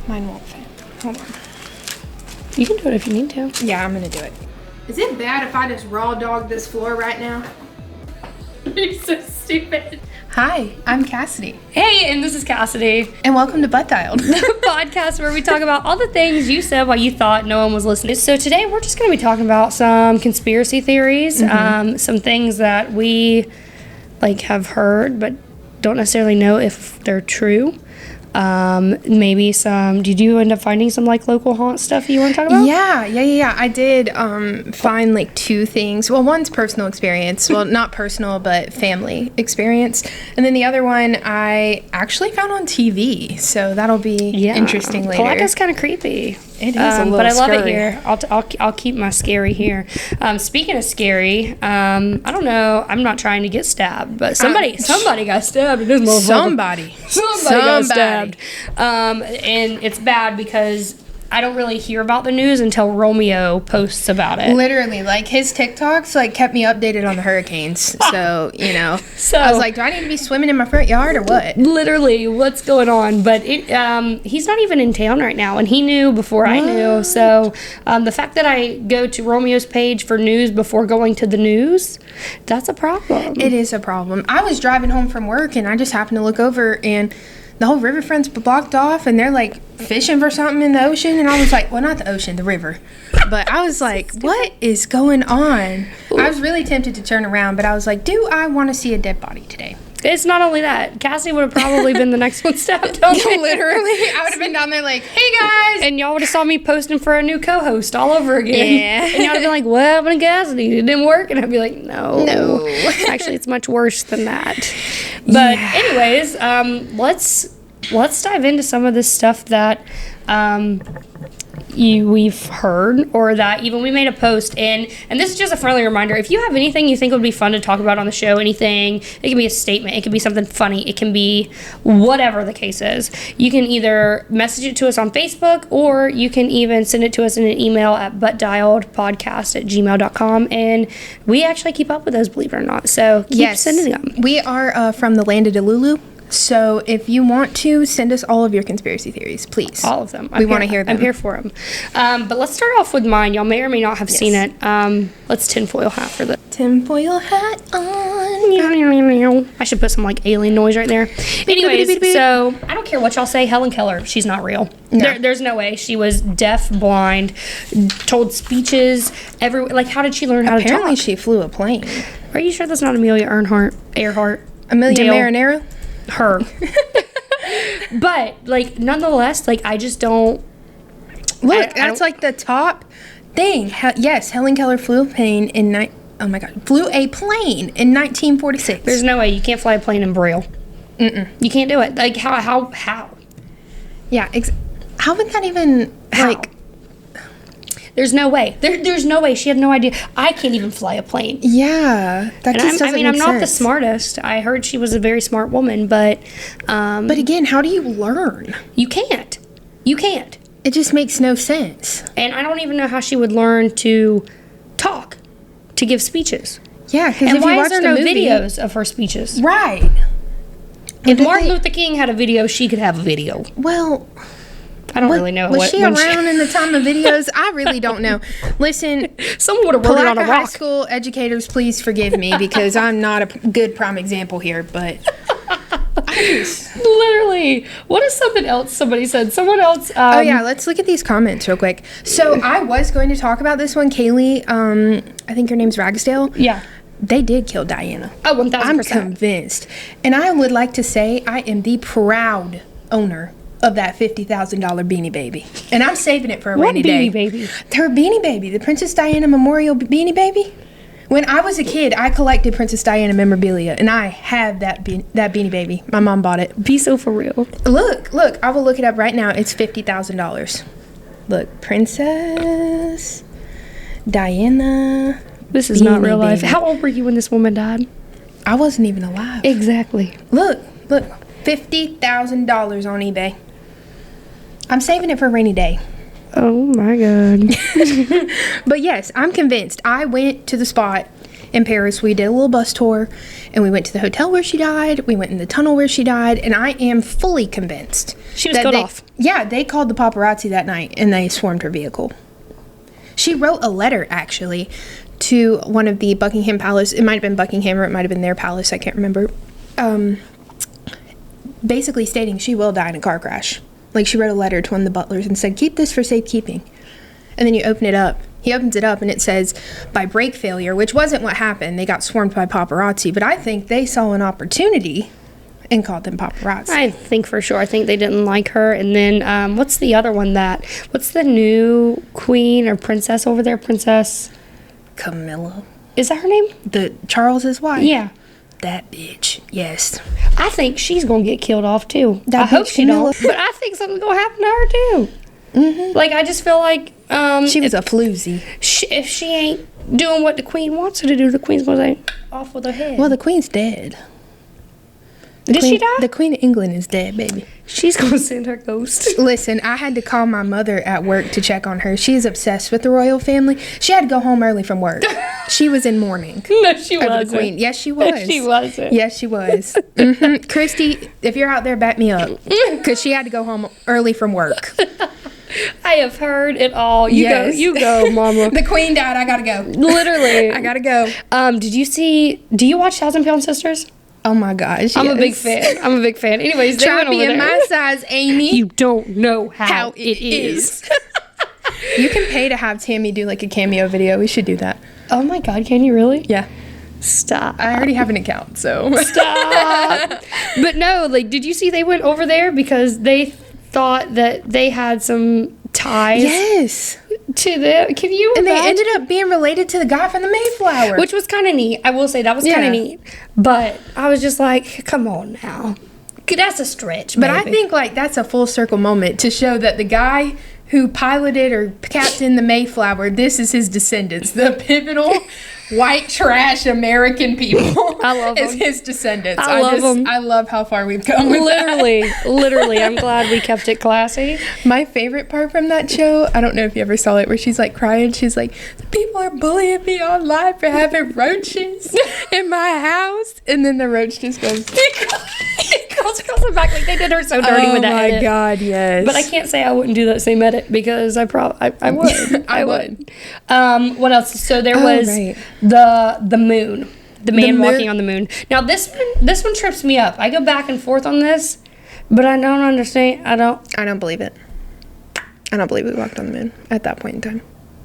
Mine won't fit. Hold on. You can do it if you need to. Yeah, I'm gonna do it. Is it bad if I just raw dog this floor right now? You're so stupid. Hi, I'm Cassidy. Hey, and this is Cassidy. And welcome to Butt Dialed. The podcast where we talk about all the things you said while you thought no one was listening. So today we're just going to be talking about some conspiracy theories, some things that we have heard but don't necessarily know if they're true. Maybe some, did you end up finding some local haunt stuff you want to talk about? Yeah. I did find two things. Well, one's personal experience. Well, not personal, but family experience. And then the other one I actually found on TV. So that'll be interesting later. Palaka's kind of creepy. It is a little but I love scary. it here. I'll keep my scary here. Speaking of scary, I don't know. I'm not trying to get stabbed, but somebody got stabbed in this motherfucker. Somebody got stabbed. And it's bad because I don't really hear about the news until Romeo posts about it. Literally, his TikToks kept me updated on the hurricanes. So, So I was like, do I need to be swimming in my front yard or what? Literally, what's going on? But he's not even in town right now, and he knew before I knew. So the fact that I go to Romeo's page for news before going to the news, that's a problem. It is a problem. I was driving home from work, and I just happened to look over, and the whole riverfront's blocked off, and they're fishing for something in the ocean, and I was like, well, not the ocean, the river. But I was like, what is going on? I was really tempted to turn around, but I was like, do I want to see a dead body today? It's not only that. Cassie would have probably been the next one stabbed. Literally, I would have been down there hey guys! And y'all would have saw me posting for a new co-host all over again. Yeah. And y'all would have been like, what happened to Cassidy? It didn't work. And I'd be like, no. Actually, it's much worse than that. But anyways, let's dive into some of this stuff that we've heard, or that even we made a post. And this is just a friendly reminder, if you have anything you think would be fun to talk about on the show, anything, it can be a statement, it can be something funny, it can be whatever the case is, you can either message it to us on Facebook, or you can even send it to us in an email at buttdialedpodcast@gmail.com, and we actually keep up with those, believe it or not, so keep sending them. We are from the land of Delulu. So if you want to, send us all of your conspiracy theories, please. All of them. We want to hear them. I'm here for them. But let's start off with mine. Y'all may or may not have seen it. Let's tinfoil hat for the... Tinfoil hat on. I should put some alien noise right there. Anyways, so I don't care what y'all say. Helen Keller, she's not real. No. There's no way. She was deaf, blind, told speeches. How did she learn how to talk? Apparently she flew a plane. Are you sure that's not Amelia Earhart? Amelia Dale? Marinero? Her. But nonetheless, I just don't look. That's the top thing. Yes, Helen Keller flew a plane in 1946. There's no way you can't fly a plane in Braille. You can't do it. How? Yeah. How would that even There's no way. There's no way. She had no idea. I can't even fly a plane. Yeah, that just doesn't make sense. I'm not the smartest. I heard she was a very smart woman, but... but again, how do you learn? You can't. It just makes no sense. And I don't even know how she would learn to talk, to give speeches. Yeah, because and why is there no videos of her speeches? Right. If Martin Luther King had a video, she could have a video. Well... I don't really know. Was she around in the time of videos? I really don't know. Listen, someone would have wrote it on a rock. High school educators, please forgive me because I'm not a good prime example here, but literally, what is something else somebody said? Someone else. Oh yeah, let's look at these comments real quick. So I was going to talk about this one, Kaylee. I think her name's Ragsdale. Yeah. They did kill Diana. Oh, 1,000%. I'm convinced, and I would like to say I am the proud owner of that $50,000 Beanie Baby. And I'm saving it for a rainy day. What Beanie Baby? Her Beanie Baby, the Princess Diana Memorial Beanie Baby. When I was a kid, I collected Princess Diana memorabilia, and I have that Beanie Baby. My mom bought it. Be so for real. Look, I will look it up right now. It's $50,000. Look, Princess Diana. This is not real life. How old were you when this woman died? I wasn't even alive. Exactly. Look, $50,000 on eBay. I'm saving it for a rainy day. Oh my God. But yes, I'm convinced. I went to the spot in Paris. We did a little bus tour, and we went to the hotel where she died. We went in the tunnel where she died, and I am fully convinced She was killed off. Yeah, they called the paparazzi that night, and they swarmed her vehicle. She wrote a letter, actually, to one of the Buckingham Palace. It might have been Buckingham, or it might have been their palace. I can't remember. Basically stating she will die in a car crash. Like, she wrote a letter to one of the butlers and said, keep this for safekeeping. And then you open it up. He opens it up, and it says, by brake failure, which wasn't what happened. They got swarmed by paparazzi. But I think they saw an opportunity and called them paparazzi. I think for sure. I think they didn't like her. And then, what's the other one what's the new queen or princess over there? Princess Camilla. Is that her name? The Charles's wife? Yeah. That bitch. Yes. I think she's going to get killed off, too. That I hope bitch she Camilla. don't. But I think something's going to happen to her, too. Mm-hmm. Like, I just feel like... she was a floozy. if she ain't doing what the queen wants her to do, the queen's going to off with her head. Well, the queen's dead. Did she die? The Queen of England is dead, baby. She's going to send her ghost. Listen, I had to call my mother at work to check on her. She is obsessed with the royal family. She had to go home early from work. She was in mourning. No, she over wasn't. the Queen. Yes, she was. She wasn't. Yes, she was. Christy, if you're out there, back me up. Because she had to go home early from work. I have heard it all. You go, mama. The Queen died. I gotta go. Literally. I gotta go. Do you watch 1,000-Pound Sisters? Oh my gosh. I'm a big fan. Anyways, they try went over being there. my size, Amy. You don't know how it is. You can pay to have Tammy do like a cameo video. We should do that. Oh my God, can you really? Yeah. Stop. I already have an account, so. Stop. But no, like, did you see they went over there because they thought that they had some ties Yes. to the. Can you And imagine? they ended up being related to the guy from the Mayflower. Which was kind of neat. I will say that was kind Yeah. of neat. But I was just like, come on now. That's a stretch, But I baby. think like that's a full circle moment to show that the guy who piloted or captained the Mayflower, this is his descendants. The pivotal white trash American people. I love is them. his descendants. I love them. I love how far we've come with Literally. I'm glad we kept it classy. My favorite part from that show, I don't know if you ever saw it, where she's like crying. She's like, the people are bullying me online for having roaches in my house. And then the roach just goes, It goes across the back like they did her so dirty with that oh my edit. God, yes. But I can't say I wouldn't do that same edit because I would. I would. What else? So there Oh, was right. the moon. The man moon- walking on the moon. Now this one trips me up. I go back and forth on this, but I don't understand. I don't believe it. I don't believe we walked on the moon at that point in time.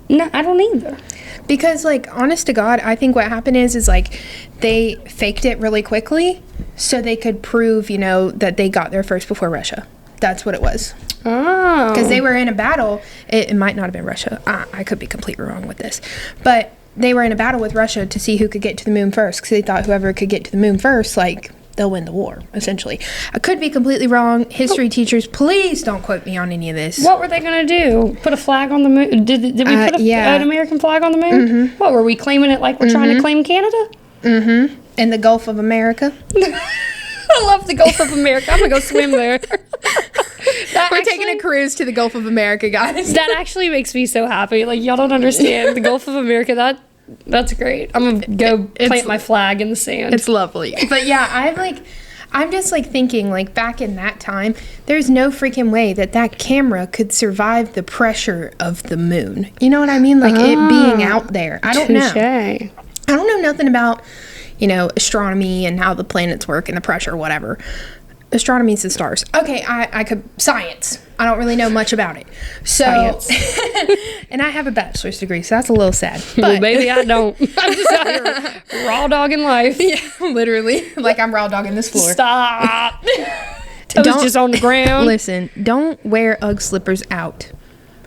No, I don't either. Because, like, honest to God, I think what happened is like they faked it really quickly so they could prove, that they got there first before Russia. That's what it was. Oh. Because they were in a battle. It might not have been Russia. I could be completely wrong with this. But they were in a battle with Russia to see who could get to the moon first. Because they thought whoever could get to the moon first, like, they'll win the war, essentially. I could be completely wrong. History teachers, please don't quote me on any of this. What were they going to do? Put a flag on the moon? Did we put an American flag on the moon? Mm-hmm. What, were we claiming it like we're trying to claim Canada? Mm-hmm. In the Gulf of America. I love the Gulf of America. I'm going to go swim there. We're taking a cruise to the Gulf of America, guys. That actually makes me so happy. Like, y'all don't understand. The Gulf of America, that's great. I'm going to go plant my flag in the sand. It's lovely. But yeah, I'm just like thinking, like, back in that time, there's no freaking way that camera could survive the pressure of the moon. You know what I mean? Like, it being out there. I don't know. I don't know nothing about, astronomy and how the planets work and the pressure, whatever. Astronomy is the stars. Okay, I could... Science. I don't really know much about it. So... and I have a bachelor's degree, so that's a little sad. But baby, I don't. I'm just out here raw dogging life. Yeah, literally. Like I'm raw dogging this floor. Stop. Toes just on the ground. Listen, don't wear Ugg slippers out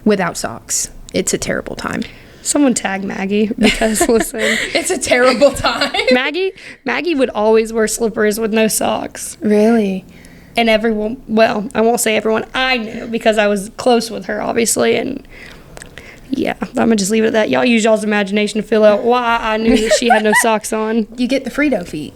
without socks. It's a terrible time. Someone tag Maggie because listen, it's a terrible time. Maggie would always wear slippers with no socks. Really? And everyone, well, I won't say everyone, I knew because I was close with her, obviously, and yeah, I'm gonna just leave it at that. Y'all use y'all's imagination to fill out why I knew that she had no socks on. You get the Frito feet.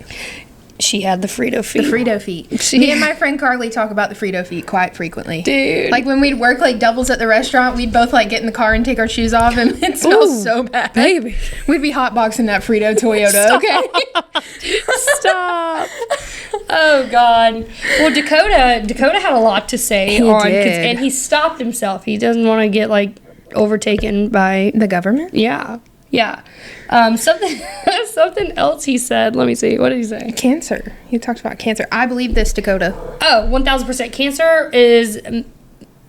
she had the Frito feet. The Frito feet. Me and my friend Carly talk about the Frito feet quite frequently. Dude. Like when we'd work like doubles at the restaurant, we'd both like get in the car and take our shoes off, and it smells so bad. Baby. We'd be hotboxing that Frito Toyota, okay? Stop. Oh, God. Well, Dakota had a lot to say and he stopped himself. He doesn't want to get, like, overtaken by... The government? Yeah. Yeah. Something else he said. Let me see. What did he say? Cancer. He talked about cancer. I believe this, Dakota. Oh, 1,000%. Cancer is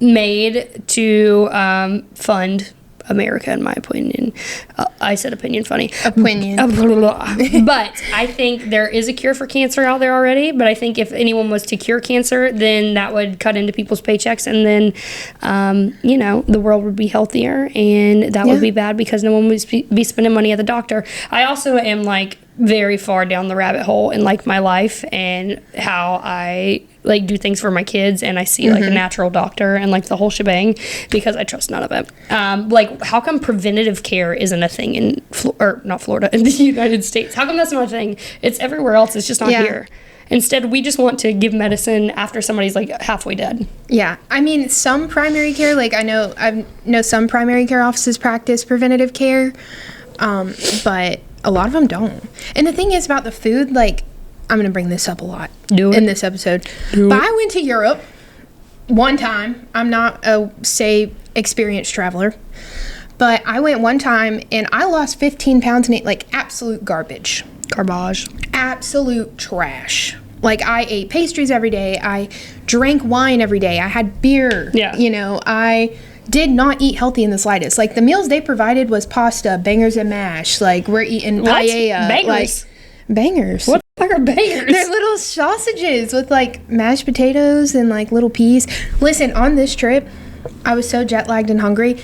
made to fund America, in my opinion. I said opinion funny. Opinion. But I think there is a cure for cancer out there already. But I think if anyone was to cure cancer, then that would cut into people's paychecks. And then, the world would be healthier. And that would be bad because no one would be spending money at the doctor. I also am, like, very far down the rabbit hole in, like, my life and how I, like, do things for my kids, and I see, like, a natural doctor and, like, the whole shebang because I trust none of it. Like, how come preventative care isn't a thing in, not Florida, in the United States? How come that's not a thing? It's everywhere else. It's just not here. Instead, we just want to give medicine after somebody's, like, halfway dead. Yeah. I mean, some primary care, like, I know some primary care offices practice preventative care, but a lot of them don't. And the thing is about the food, like, I'm going to bring this up a lot in this episode. But I went to Europe one time. I'm not a, experienced traveler. But I went one time, and I lost 15 pounds and ate, like, absolute garbage. Garbage. Absolute trash. Like, I ate pastries every day. I drank wine every day. I had beer. Yeah. I did not eat healthy in the slightest. Like, the meals they provided was pasta, bangers and mash. Like, we're eating paella. Bangers? Like, bangers. What the fuck are bangers? They're little sausages with, like, mashed potatoes and, like, little peas. Listen, on this trip, I was so jet-lagged and hungry.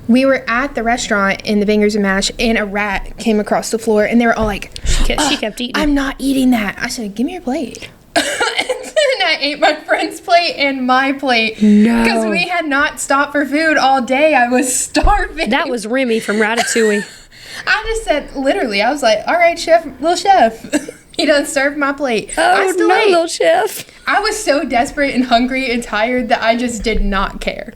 We were at the restaurant in the bangers and mash, and a rat came across the floor, and they were all like, she kept eating. I'm not eating that. I said, give me your plate. And I ate my friend's plate and my plate. No. Because we had not stopped for food all day. I was starving. That was Remy from Ratatouille. I just said, literally, I was like, all right, little chef. He done served my plate. Oh, no, little chef. I was so desperate and hungry and tired that I just did not care.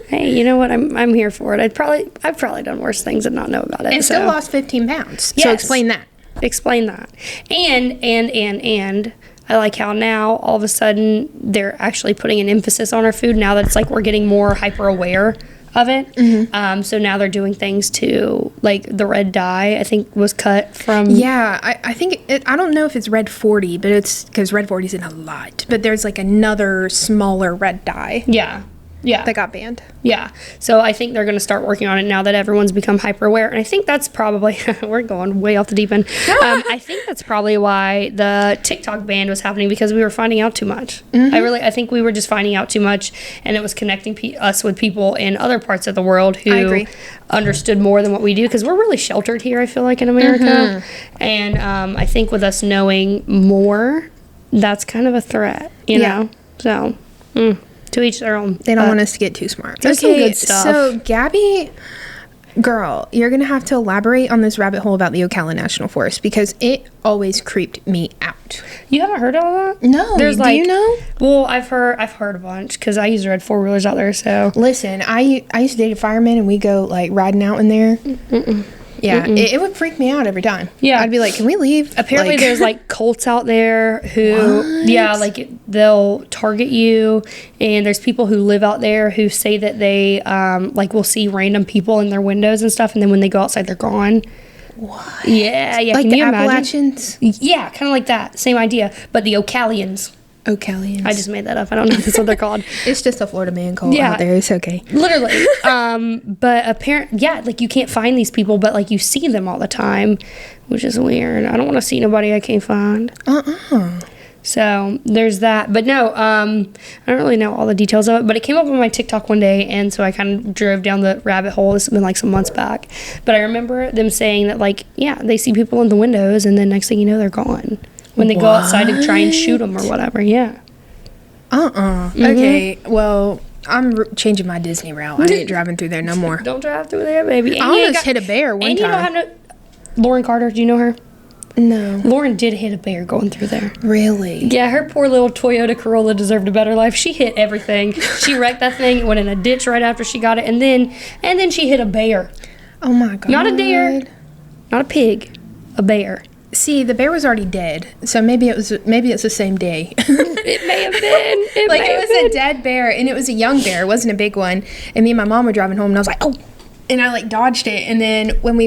Hey, you know what? I'm here for it. I've probably done worse things and not know about it. And still lost 15 pounds. Yes. So explain that. Explain that. And I like how now all of a sudden they're actually putting an emphasis on our food now that it's like we're getting more hyper aware of it. Mm-hmm. So now they're doing things to, like, the red dye, I think, was cut from... Yeah, I think... I don't know if it's red 40, but it's... Because red 40's in a lot. But there's, like, another smaller red dye. Yeah. Yeah. That got banned. Yeah. So I think they're going to start working on it now that everyone's become hyper aware. And I think that's probably... we're going way off the deep end. I think that's probably why the TikTok ban was happening, because we were finding out too much. Mm-hmm. I think we were just finding out too much, and it was connecting us with people in other parts of the world who understood more than what we do, because we're really sheltered here, I feel like, in America. Mm-hmm. And I think with us knowing more, that's kind of a threat, you know? So... to each their own. They don't want us to get too smart. There's some good stuff. So, Gabby, girl, you're going to have to elaborate on this rabbit hole about the Ocala National Forest, because it always creeped me out. You haven't heard of that? No. Do you know? Well, I've heard a bunch, because I used to ride 4-wheelers out there, so. Listen, I used to date a fireman, and we go, like, riding out in there. Yeah, it would freak me out every time. Yeah. I'd be like, can we leave? Apparently there's, like, cults out there who, like, they'll target you, and there's people who live out there who say that they, like, will see random people in their windows and stuff, and then when they go outside, they're gone. What? Yeah. Like Can the you Appalachians? Imagine? Yeah, kind of like that. Same idea. But the Ocalians. Ocalians. I just made that up. I don't know if that's what they're called. It's just a Florida man cult out there. It's okay. Literally. But apparently, like, you can't find these people, but, like, you see them all the time, which is weird. I don't want to see nobody I can't find. So there's that. But no, I don't really know all the details of it, but it came up on my TikTok one day, and so I kind of drove down the rabbit hole. This has been, like, some months back. But I remember them saying that, like, they see people in the windows, and then next thing you know, they're gone. When they go outside and try and shoot them or whatever, Okay, well, I'm changing my Disney route. I ain't driving through there no more. Don't drive through there, baby. I almost hit a bear one time. Lauren Carter, do you know her? No. Lauren did hit a bear going through there. Really? Yeah, her poor little Toyota Corolla deserved a better life. She hit everything. She wrecked that thing, went in a ditch right after she got it, and then she hit a bear. Oh my God. Not a deer, not a pig, a bear. See, the bear was already dead, so maybe it's the same day. It may have been. It was a dead bear, and it was a young bear. It wasn't a big one. And me and my mom were driving home, and I was like, oh, and I like dodged it. And then when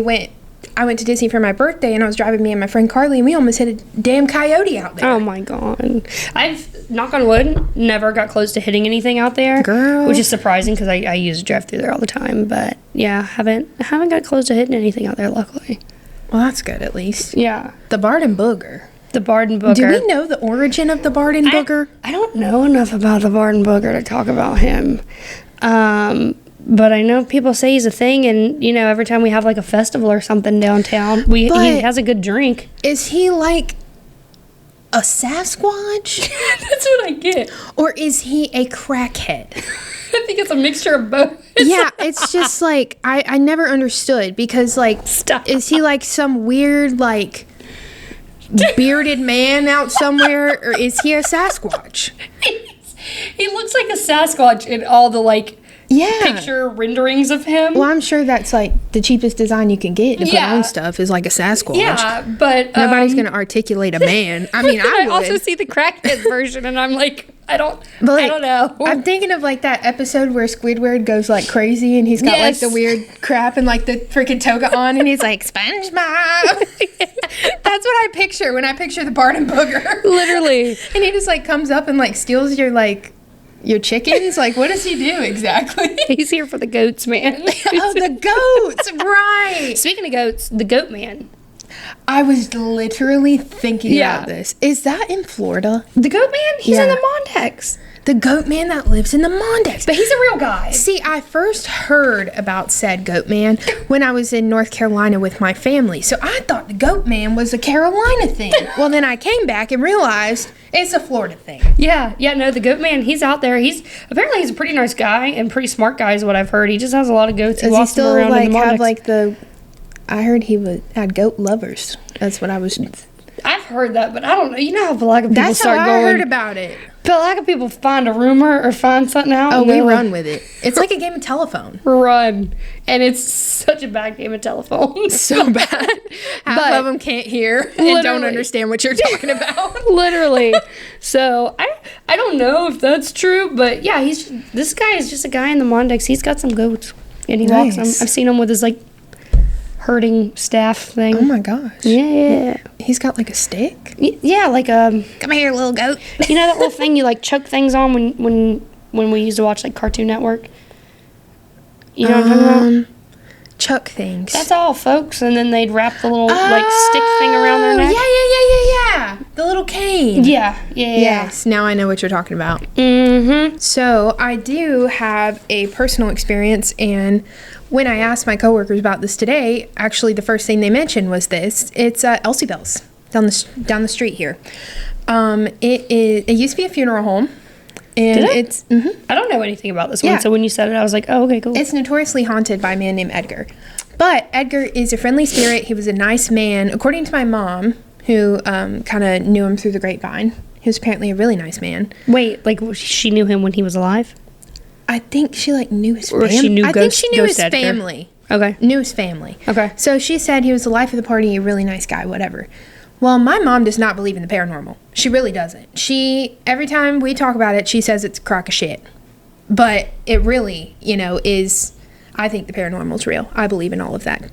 I went to Disney for my birthday, and I was driving me and my friend Carly, and we almost hit a damn coyote out there. Oh my God. I've, knock on wood, never got close to hitting anything out there. Girl. Which is surprising because I used to drive through there all the time. But yeah, haven't got close to hitting anything out there, luckily. Well, that's good at least. Yeah. The Barden Booger. The Barden Booger. Do we know the origin of the Barden Booger? I don't know enough about the Barden Booger to talk about him. But I know people say he's a thing, and, you know, every time we have, like, a festival or something downtown, he has a good drink. Is he, like, a Sasquatch? That's what I get. Or is he a crackhead? I think it's a mixture of both. Yeah, it's just, like, I never understood, because, like, Stop. Is he, like, some weird, like, bearded man out somewhere, or is he a Sasquatch? He looks like a Sasquatch in all the, like, Yeah. picture renderings of him. Well, I'm sure that's like the cheapest design you can get to put on stuff is like a Sasquatch. Yeah, but nobody's gonna articulate a man. I mean, I would. also see the crackhead version, and I'm like, I don't know. I'm thinking of like that episode where Squidward goes like crazy, and he's got like the weird crap and like the freaking toga on, and he's like SpongeBob. That's what I picture when I picture the Barden Booger. Literally, and he just like comes up and like steals your chickens? Like, what does he do exactly? He's here for the goats, man. Oh, the goats, right. Speaking of goats, the goat man. I was literally thinking about this. Is that in Florida? The goat man? He's in the Mondex. The goat man that lives in the Mondex. But he's a real guy. See, I first heard about said goat man when I was in North Carolina with my family. So I thought the goat man was a Carolina thing. Well, then I came back and realized it's a Florida thing. Yeah, no, the goat man, he's out there. He's a pretty nice guy and pretty smart guy is what I've heard. He just has a lot of goats. Does he still around like in the have Mondex. like the? I heard he had goat lovers. That's what I was. I've heard that, but I don't know. You know how Pelaga people That's start how going. I heard about it. Pelaga people find a rumor or find something out. Oh, and we they're run with it. It's like a game of telephone. Run. And it's such a bad game of telephone. So bad. Half of them can't hear and don't understand what you're talking about. Literally. So I don't know if that's true, but yeah, this guy is just a guy in the Mondex. He's got some goats, and he walks them. I've seen him with his like herding staff thing. Oh my gosh. Yeah. He's got like a stick? Yeah, like a... Come here, little goat. You know that little thing you like choke things on when we used to watch like Cartoon Network? You know what I'm talking about? Chuck things. That's all, folks. And then they'd wrap the little like stick thing around their neck. Yeah. The little cane. Yeah. Yes, now I know what you're talking about. Mm-hmm. So I do have a personal experience, and when I asked my coworkers about this today, actually the first thing they mentioned was this. It's Elsie Bells down the street here. It used to be a funeral home. And it's I don't know anything about this one, so when you said it, I was like, oh, okay, cool. It's notoriously haunted by a man named Edgar. But Edgar is a friendly spirit. He was a nice man. According to my mom, who kind of knew him through the grapevine, he was apparently a really nice man. Wait, like she knew him when he was alive? I think she like knew his family. Or she knew I think she knew his Edgar. family. Okay. Knew his family. Okay. So she said he was the life of the party, a really nice guy, whatever. Well, my mom does not believe in the paranormal. She really doesn't. Every time we talk about it, she says it's a crock of shit. But it really, is, I think the paranormal's real. I believe in all of that.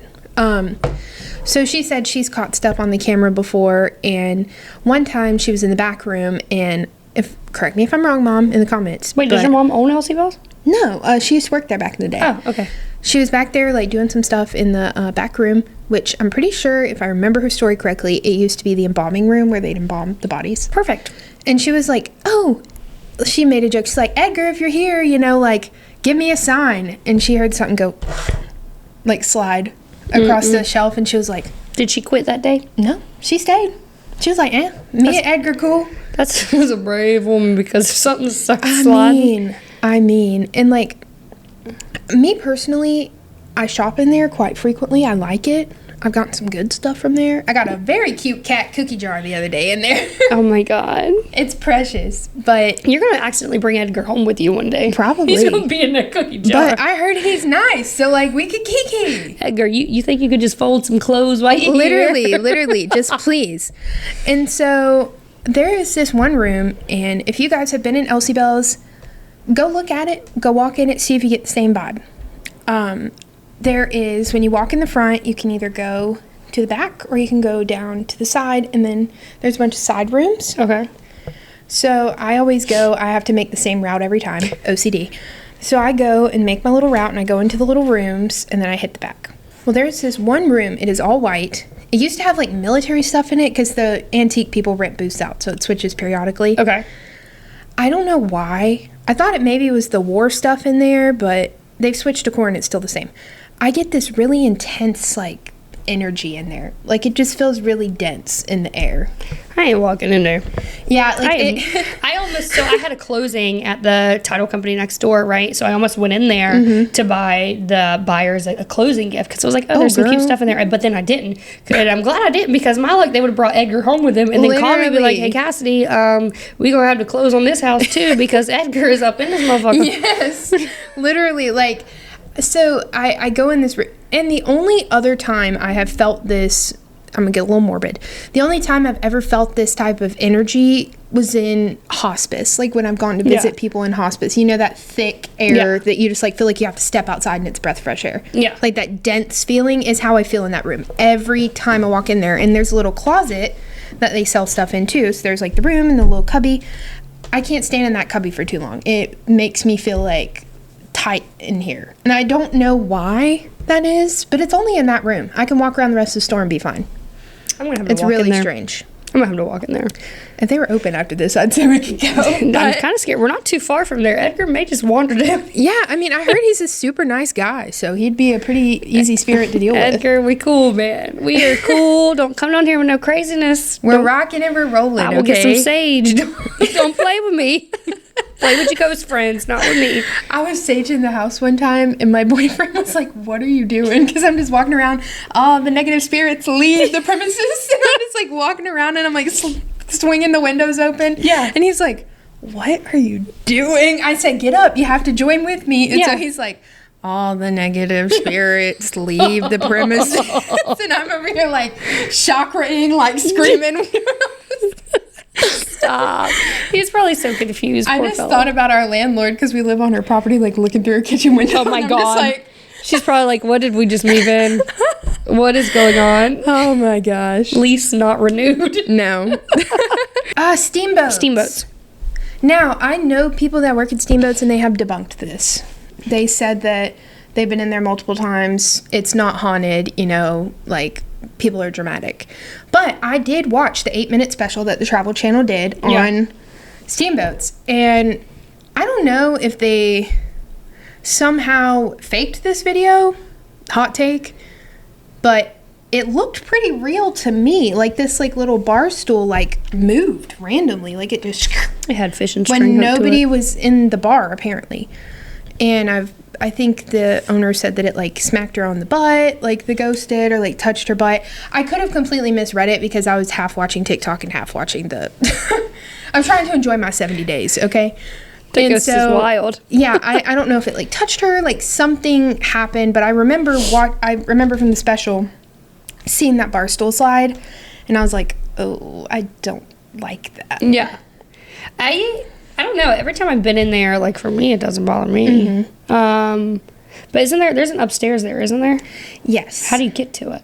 So she said she's caught stuff on the camera before, and one time she was in the back room, and correct me if I'm wrong, Mom, in the comments. Wait, does your mom own Elsie Bells? No, she used to work there back in the day. Oh, okay. She was back there, like, doing some stuff in the back room, which I'm pretty sure, if I remember her story correctly, it used to be the embalming room where they'd embalm the bodies. Perfect. And she was like, she made a joke. She's like, Edgar, if you're here, like, give me a sign. And she heard something go, like, slide across the shelf, and she was like... Did she quit that day? No, she stayed. She was like, me and Edgar cool. That's a brave woman, because if something starts sliding... I mean, and, like... Me personally, I shop in there quite frequently. I like it. I've gotten some good stuff from there. I got a very cute cat cookie jar the other day in there. Oh my God. It's precious, but... You're going to accidentally bring Edgar home with you one day. Probably. He's going to be in that cookie jar. But I heard he's nice, so, like, we could kiki. Edgar, you think you could just fold some clothes while you're here? Literally, just please. And so there is this one room, and if you guys have been in Elsie Bells, go look at it, go walk in it, see if you get the same vibe. There is, when you walk in the front, you can either go to the back or you can go down to the side, and then there's a bunch of side rooms. Okay. So I always go, I have to make the same route every time, OCD. So I go and make my little route, and I go into the little rooms, and then I hit the back. Well, there's this one room, it is all white. It used to have, like, military stuff in it because the antique people rent booths out, so it switches periodically. Okay. I don't know why. I thought it maybe was the war stuff in there, but they've switched to core, and it's still the same. I get this really intense, like, energy in there. Like, it just feels really dense in the air. I ain't walking in there. Yeah, like I had a closing at the title company next door, right? So I almost went in there to buy the buyers a closing gift because I was like, oh, there's some cute stuff in there. But then I didn't. And I'm glad I didn't because my luck, they would have brought Edgar home with them and then called me and be like, hey, Cassidy, we gonna have to close on this house too because Edgar is up in this motherfucker. Yes, literally, like. So I go in this, and the only other time I have felt this, I'm going to get a little morbid. The only time I've ever felt this type of energy was in hospice, like when I've gone to visit people in hospice. You know, that thick air that you just, like, feel like you have to step outside and it's breath fresh air. Yeah. Like that dense feeling is how I feel in that room every time I walk in there. And there's a little closet that they sell stuff in, too. So there's, like, the room and the little cubby. I can't stand in that cubby for too long. It makes me feel, like, tight in here, and I don't know why that is, but it's only in that room. I can walk around the rest of the store and be fine. I'm gonna have to it's walk really in there. Strange. I'm gonna have to walk in there. If they were open after this, I'd say we could go. I'm kind of scared. We're not too far from there. Edgar may just wander down. Yeah, I mean, I heard he's a super nice guy, so he'd be a pretty easy spirit to deal with. Edgar, we cool, man. We are cool. Don't come down here with no craziness. We're rocking and we're rolling. I will get some sage. Don't play with me. Play with your ghost friends, not with me. I was saging the house one time, and my boyfriend was like, what are you doing? Because I'm just walking around, the negative spirits leave the premises. And I'm just, like, walking around, and I'm, like, swinging the windows open. Yeah. And he's like, what are you doing? I said, get up. You have to join with me. And so he's like, all the negative spirits leave the premises. And I'm over here, like, chakraing, like, screaming. Stop. He's probably so confused. I just thought about our landlord because we live on her property, like looking through her kitchen window. Oh my God. She's probably like, what did we just move in? What is going on? Oh my gosh. Lease not renewed. No. Steamboats. Steamboats. Now, I know people that work at Steamboats and they have debunked this. They said that they've been in there multiple times. It's not haunted, you know, like people are dramatic. But I did watch the 8-minute special that the Travel Channel did on Steamboats. And I don't know if they somehow faked this video, hot take, but it looked pretty real to me. Like this like little bar stool like moved randomly. Like it just... It had fish and string when nobody was in the bar, apparently. And I think the owner said that it like smacked her on the butt, like the ghost did, or like touched her butt. I could have completely misread it because I was half watching TikTok and half watching the... I'm trying to enjoy my 70 days, okay? The ghost is wild. Yeah, I don't know if it like touched her, like something happened, but I remember from the special seeing that bar stool slide, and I was like, oh, I don't like that. Yeah. I don't know. Every time I've been in there, like for me, it doesn't bother me. Mm-hmm. But there's an upstairs there, isn't there? Yes. How do you get to it?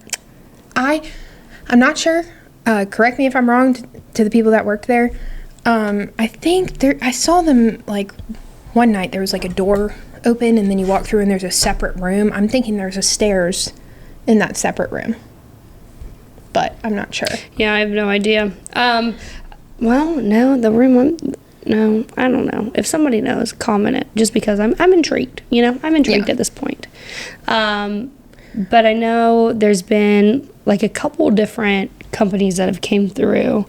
I'm not sure. Correct me if I'm wrong to the people that worked there. I think I saw them like one night there was like a door open and then you walk through and there's a separate room. I'm thinking there's a stairs in that separate room. But I'm not sure. Yeah, I have no idea. Well, no, the room... No, I don't know. If somebody knows, comment it. Just because I'm intrigued. You know, I'm intrigued at this point. But I know there's been like a couple different companies that have came through.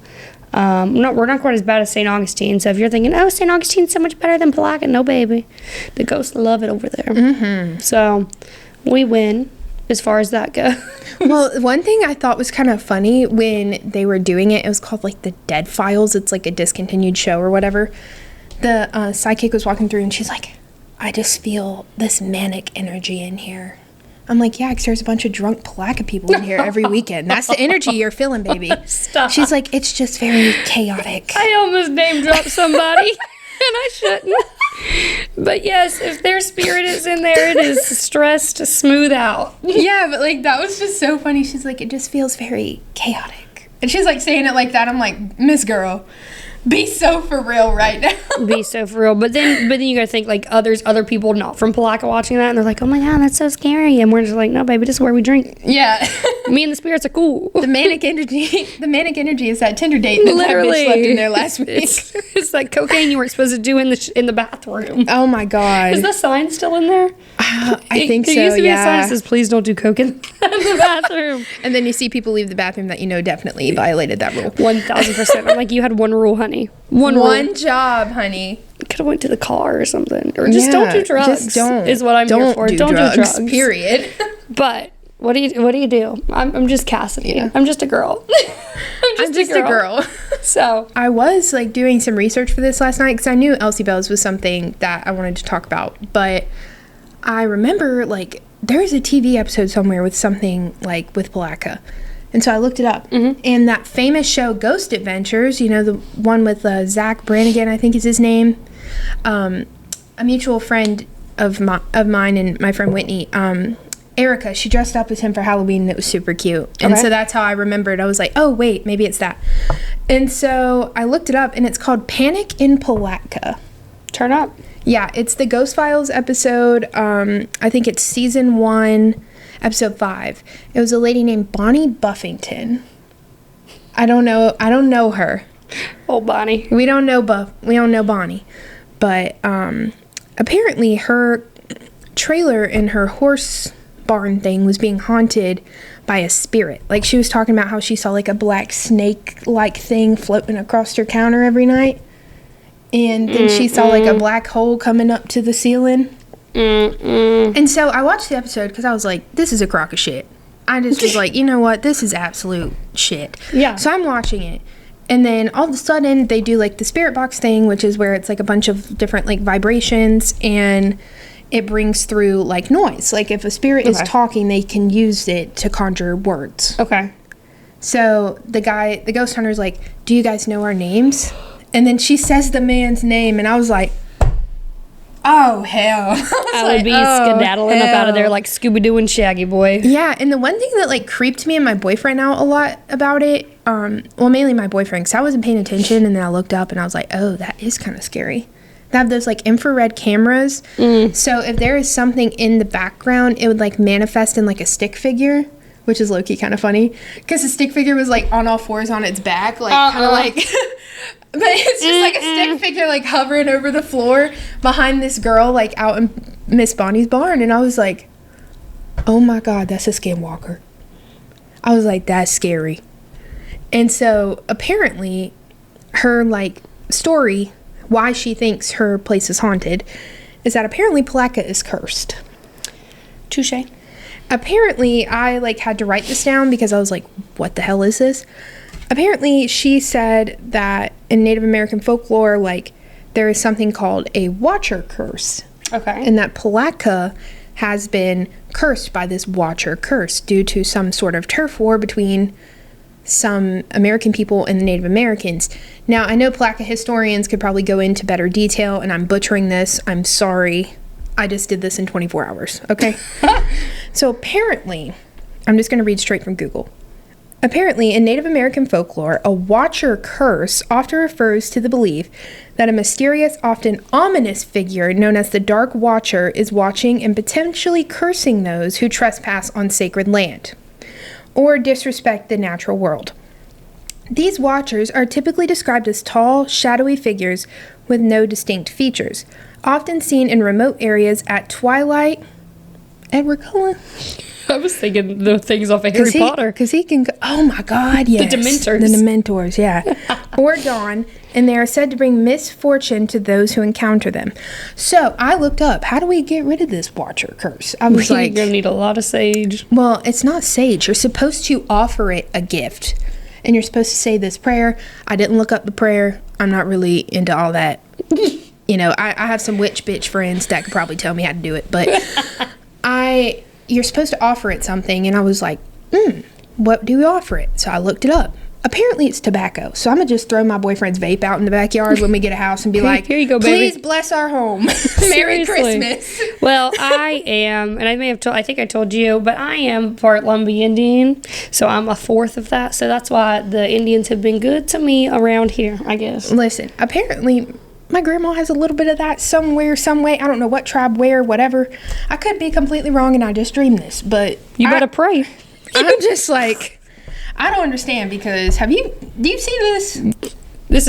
We're not quite as bad as St. Augustine. So if you're thinking, oh, St. Augustine's so much better than Palaca, no, baby. The ghosts love it over there. Mm-hmm. So we win. as far as that goes. Well, one thing I thought was kind of funny when they were doing it, it was called like the Dead Files. It's like a discontinued show or whatever. The sidekick was walking through and she's like, I just feel this manic energy in here. I'm like, yeah, because there's a bunch of drunk Palaca people in here every weekend. That's the energy you're feeling, baby. Stop. She's like, it's just very chaotic. I almost name dropped somebody, and I shouldn't. But yes, if their spirit is in there, it is stressed to smooth out. Yeah, but like that was just so funny. She's like, it just feels very chaotic. And she's like saying it like that. I'm like, Miss Girl, be so for real right now. Be so for real. But then you gotta think like other people not from Palaca watching that, and they're like, oh my god, that's so scary. And we're just like, no, baby, this is where we drink. Yeah. Me and the spirits are cool. The manic energy is that Tinder date that Literally that bitch left in there last week. It's like cocaine you weren't supposed to do in the bathroom. Oh my god. Is the sign still in there? I think so. There used to be a sign Yeah. that says, please don't do coke in the bathroom. And then you see people leave the bathroom that you know definitely violated that rule. 1000%. I'm like, you had one rule, honey. One rule. One job, honey. Could have went to the car or something, or just don't do drugs. Just don't. Is what I'm here for. Don't do drugs. Period. But what do you do? I'm just Cassidy. Yeah. I'm just a girl. I'm just a girl. So I was like doing some research for this last night because I knew Elsie Bells was something that I wanted to talk about, but I remember like there's a TV episode somewhere with something like with Palaca. And so I looked it up. Mm-hmm. And that famous show, Ghost Adventures, you know, the one with Zach Brannigan, I think is his name. A mutual friend of mine and my friend Whitney, Erica, she dressed up as him for Halloween and it was super cute. And so that's how I remembered. I was like, oh, wait, maybe it's that. And so I looked it up and it's called Panic in Palaca. turn up. Yeah, it's the Ghost Files episode. I think it's season 1. Episode 5. It was a lady named Bonnie Buffington. I don't know her. Oh, Bonnie. We don't know Bonnie. But apparently her trailer and her horse barn thing was being haunted by a spirit. Like she was talking about how she saw like a black snake-like thing floating across her counter every night. And then she saw like a black hole coming up to the ceiling. And so I watched the episode because I was like, this is a crock of shit. I just was like, you know what? This is absolute shit. Yeah. So I'm watching it. And then all of a sudden they do like the spirit box thing, which is where it's like a bunch of different like vibrations and it brings through like noise. Like if a spirit is talking, they can use it to conjure words. Okay. So the ghost hunter's like, do you guys know our names? And then she says the man's name and I was like, oh, hell. I would be skedaddling up out of there like Scooby-Doo and Shaggy Boy. Yeah, and the one thing that, like, creeped me and my boyfriend out a lot about it, well, mainly my boyfriend, because I wasn't paying attention, and then I looked up, and I was like, oh, that is kind of scary. They have those, like, infrared cameras, so if there is something in the background, it would, like, manifest in, like, a stick figure, which is low-key kind of funny, because the stick figure was, like, on all fours on its back, like, kind of like... But it's just like a stick figure like hovering over the floor behind this girl like out in Miss Bonnie's barn. And I was like, oh my God, that's a skinwalker. I was like, that's scary. And so apparently her like story, why she thinks her place is haunted, is that apparently Palaca is cursed. Touche. Apparently I like had to write this down because I was like, what the hell is this? Apparently, she said that in Native American folklore, like, there is something called a watcher curse. Okay. And that Palaca has been cursed by this watcher curse due to some sort of turf war between some American people and the Native Americans. Now, I know Palaca historians could probably go into better detail, and I'm butchering this. I'm sorry. I just did this in 24 hours, okay? So apparently, I'm just going to read straight from Google. Apparently, in Native American folklore, a watcher curse often refers to the belief that a mysterious, often ominous figure known as the Dark Watcher is watching and potentially cursing those who trespass on sacred land or disrespect the natural world. These watchers are typically described as tall, shadowy figures with no distinct features, often seen in remote areas at twilight. Edward Cullen? I was thinking the things off of Harry Potter. Because he can go, oh my God, yes. The Dementors. The Dementors, yeah. or dawn, and they are said to bring misfortune to those who encounter them. So I looked up, how do we get rid of this watcher curse? I was You're like, gonna need a lot of sage. well, it's not sage. You're supposed to offer it a gift, and you're supposed to say this prayer. I didn't look up the prayer. I'm not really into all that. You know, I have some witch bitch friends that could probably tell me how to do it, but you're supposed to offer it something, and I was like, what do we offer it? So I looked it up. Apparently it's tobacco. So I'm going to just throw my boyfriend's vape out in the backyard when we get a house and be like, here you go, baby. Please bless our home. Merry Christmas. Well, I am, and I think I told you, but I am part Lumbee Indian. So I'm a fourth of that. So that's why the Indians have been good to me around here, I guess. Listen, apparently my grandma has a little bit of that somewhere, some way. I don't know what tribe, where, whatever. I could be completely wrong and I just dreamed this, but you better pray. I'm just like, I don't understand because do you see this? This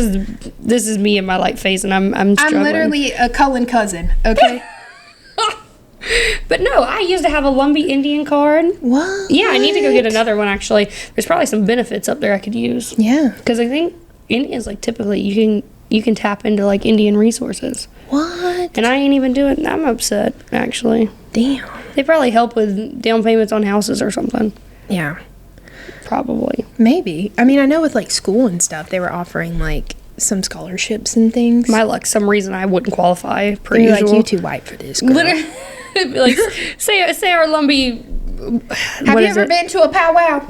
is me in my light phase, and I'm struggling. I'm literally a Cullen cousin, okay? But no, I used to have a Lumbee Indian card. What? Yeah, I need to go get another one, actually. There's probably some benefits up there I could use. Yeah. Because I think Indians, like, typically you can tap into, like, Indian resources. What? And I ain't even doing it. I'm upset, actually. Damn. They probably help with down payments on houses or something. Yeah. Probably. Maybe. I mean, I know with, like, school and stuff, they were offering, like, some scholarships and things. My luck, some reason I wouldn't qualify, per You're usual. like, you too white for this, girl. Literally. Like, say our Lumbee... Have you ever been to a powwow?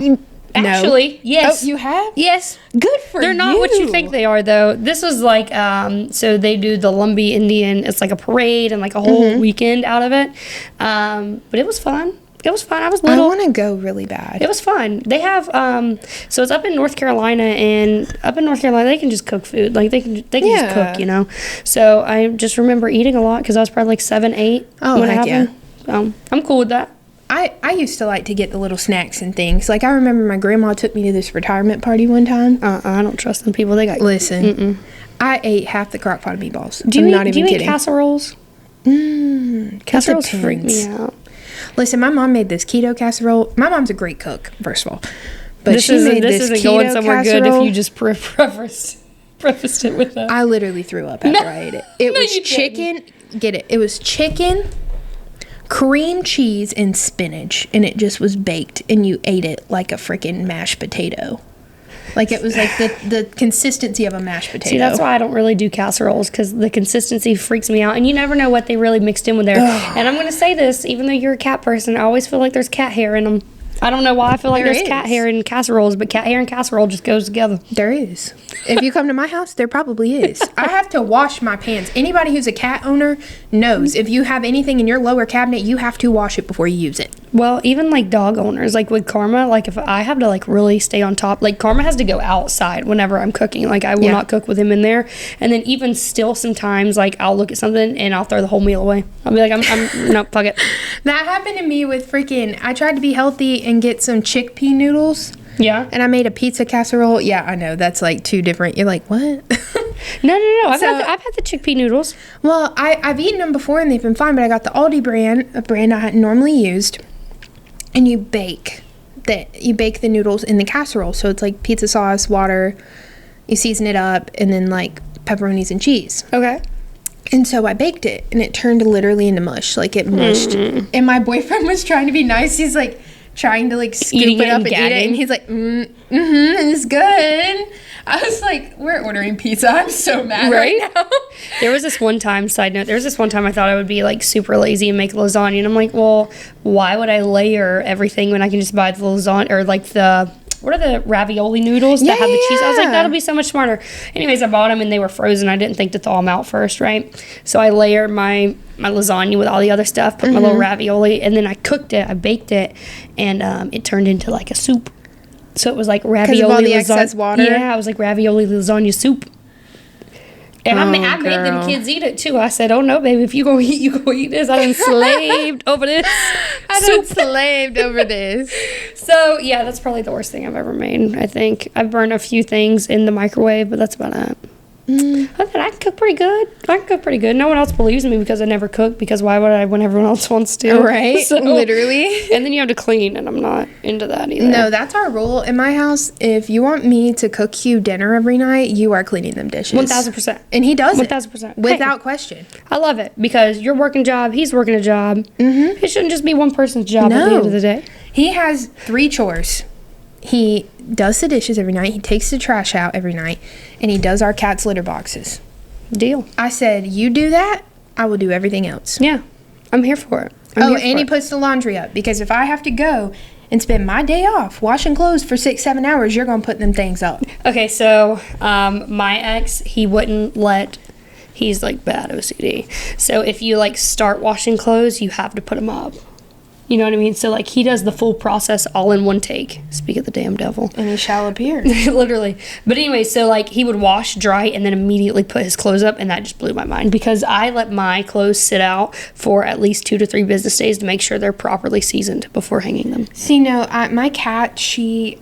Actually, yes. Oh, you have? Yes. Good for you. They're not what you think they are, though. This was like, so they do the Lumbee Indian. It's like a parade and like a whole weekend out of it. But it was fun. It was fun. I was little. I want to go really bad. It was fun. They have, so it's up in North Carolina, and up in North Carolina, they can just cook food. Like, they can just cook, you know? So I just remember eating a lot because I was probably like 7, 8 when it happened. I'm cool with that. I used to like to get the little snacks and things. Like, I remember my grandma took me to this retirement party one time. I don't trust them people. They got... Listen, I ate half the crock pot of meatballs. Do you eat casseroles? Casseroles freak me out. Listen, my mom made this keto casserole. My mom's a great cook, first of all. But this isn't going somewhere casserole. good if you just prefaced it with that. I literally threw up after I ate it. It was chicken. Get it? It was chicken, cream cheese, and spinach, and it just was baked, and you ate it like a freaking mashed potato. Like, it was like the consistency of a mashed potato. See, that's why I don't really do casseroles, because the consistency freaks me out, and you never know what they really mixed in with there. And I'm going to say this, even though you're a cat person, I always feel like there's cat hair in them. I don't know why I feel like there's cat hair in casseroles, but cat hair and casserole just goes together. There is. If you come to my house, there probably is. I have to wash my pans. Anybody who's a cat owner knows if you have anything in your lower cabinet, you have to wash it before you use it. Well, even like dog owners, like with Karma, like if I have to like really stay on top, like Karma has to go outside whenever I'm cooking. Like I will not cook with him in there. And then even still sometimes like I'll look at something and I'll throw the whole meal away. I'll be like, I'm no, fuck it. That happened to me with I tried to be healthy and get some chickpea noodles. Yeah. And I made a pizza casserole. Yeah, I know. That's like two different. You're like, what? No. I've had the chickpea noodles. Well, I've eaten them before and they've been fine, but I got the Aldi brand, a brand I hadn't normally used. And you bake the noodles in the casserole. So it's like pizza sauce, water, you season it up, and then like pepperonis and cheese. Okay. And so I baked it, and it turned literally into mush. Like, it mushed. And my boyfriend was trying to be nice. He's like trying to like scoop it up and eat it. And he's like, it's good. I was like, we're ordering pizza. I'm so mad right now. There was this one time, side note, I thought I would be like super lazy and make lasagna. And I'm like, well, why would I layer everything when I can just buy the lasagna or like what are the ravioli noodles that have the cheese? I was like, that'll be so much smarter. Anyways, I bought them and they were frozen. I didn't think to thaw them out first, right? So I layered my lasagna with all the other stuff, put my little ravioli, and then I cooked it, I baked it, and it turned into like a soup. So it was like ravioli of all the excess water? Yeah, I was like ravioli lasagna soup. And I made them kids eat it too. I said, "Oh no, baby! If you go eat this." I done slaved over this. Slaved over this. So yeah, that's probably the worst thing I've ever made. I think I've burned a few things in the microwave, but that's about it. Other than that, cook pretty good. I can cook pretty good. No one else believes me because I never cook, because why would I when everyone else wants to? Right, literally. And then you have to clean, and I'm not into that either. No, that's our rule in my house. If you want me to cook you dinner every night, you are cleaning them dishes. 1,000%. And he does 1,000%. without question. I love it because you're working a job, he's working a job. Mm-hmm. It shouldn't just be one person's job at the end of the day. He has 3 chores. He does the dishes every night. He takes the trash out every night. And he does our cat's litter boxes. Deal. I said, you do that, I will do everything else. Yeah. I'm here for it. And he puts the laundry up. Because if I have to go and spend my day off washing clothes for 6-7 hours, you're going to put them things up. Okay, so my ex, he wouldn't let... He's, like, bad OCD. So if you, like, start washing clothes, you have to put them up. You know what I mean? So, like, he does the full process all in one take. Speak of the damn devil. And he shall appear. Literally. But anyway, so, like, he would wash, dry, and then immediately put his clothes up, and that just blew my mind. Because I let my clothes sit out for at least 2 to 3 business days to make sure they're properly seasoned before hanging them. See, no, my cat, she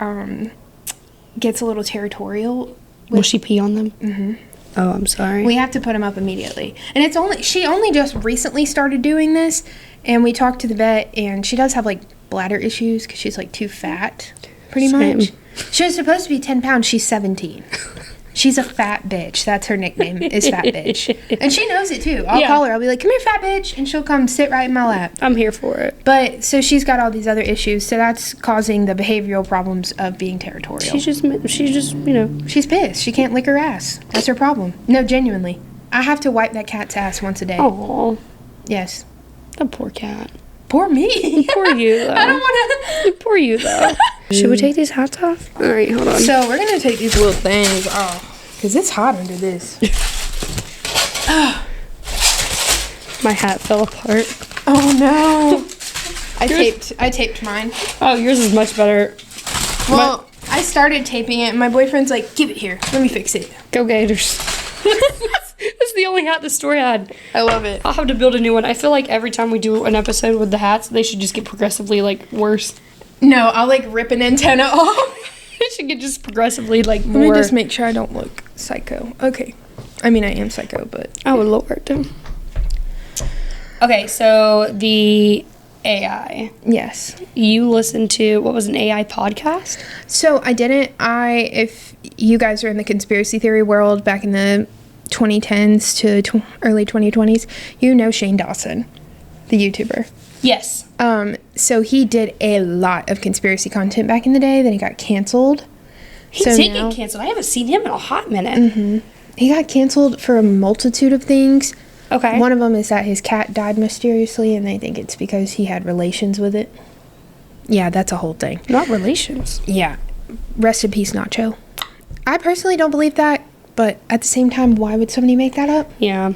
gets a little territorial. Will she pee on them? Mm-hmm. Oh, I'm sorry. We have to put them up immediately. And she only just recently started doing this. And we talked to the vet, and she does have, like, bladder issues because she's, like, too fat, pretty much. She was supposed to be 10 pounds. She's 17. She's a fat bitch. That's her nickname, is fat bitch. And she knows it, too. I'll call her. I'll be like, come here, fat bitch. And she'll come sit right in my lap. I'm here for it. But, so she's got all these other issues. So that's causing the behavioral problems of being territorial. She's just, you know. She's pissed. She can't lick her ass. That's her problem. No, genuinely. I have to wipe that cat's ass once a day. Oh. Yes. The poor cat. Poor me. Poor you, though. I don't want to. Poor you, though. Should we take these hats off? All right, hold on. So we're going to take these little things off. Because it's hot under this. My hat fell apart. Oh, no. I taped mine. Oh, yours is much better. Well, I started taping it, and my boyfriend's like, give it here. Let me fix it. Go Gators. That's the only hat the store had. I love it. I'll have to build a new one. I feel like every time we do an episode with the hats, they should just get progressively, like, worse. No, I'll, like, rip an antenna off. It should get just progressively, like, Let more. me just make sure I don't look psycho. Okay. I mean, I am psycho, but... Oh, Lord. Okay, so the AI. Yes. You listened to, what was an AI podcast? So, I didn't. If you guys are in the conspiracy theory world back in the 2010s to early 2020s, you know Shane Dawson, the YouTuber. Yes. So he did a lot of conspiracy content back in the day. Then he got canceled. He did get canceled. I haven't seen him in a hot minute. Mm-hmm. He got canceled for a multitude of things. Okay. One of them is that his cat died mysteriously, and they think it's because he had relations with it. Yeah, that's a whole thing. Not relations. Yeah. Rest in peace, Nacho. I personally don't believe that. But at the same time, why would somebody make that up? Yeah.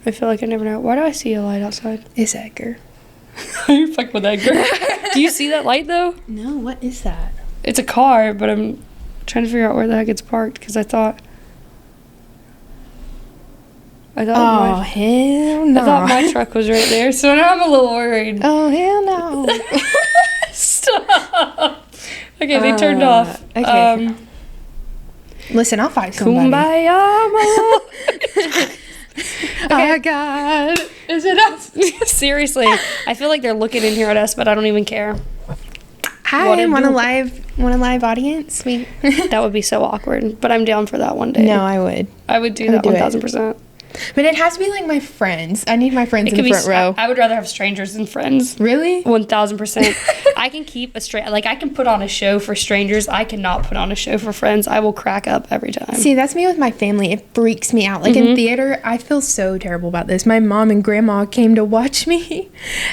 I feel like I never know. Why do I see a light outside? It's Edgar. You're fucking with Edgar. Do you see that light, though? No, what is that? It's a car, but I'm trying to figure out where the heck it's parked, because I thought hell no. I thought my truck was right there, so now I'm a little worried. Oh, hell no. Stop. Okay, they turned off. Okay. Listen, I'll fight somebody. Kumbaya, my love. Okay. Oh, God. Is it us? Seriously. I feel like they're looking in here at us, but I don't even care. Hi, want a live audience? That would be so awkward, but I'm down for that one day. No, I would. I would do that 1,000%. But it has to be like my friends. I need my friends in the front row. I would rather have strangers than friends. Really? 1,000%. I can keep I can put on a show for strangers. I cannot put on a show for friends. I will crack up every time. See, that's me with my family. It freaks me out. Like in theater, I feel so terrible about this. My mom and grandma came to watch me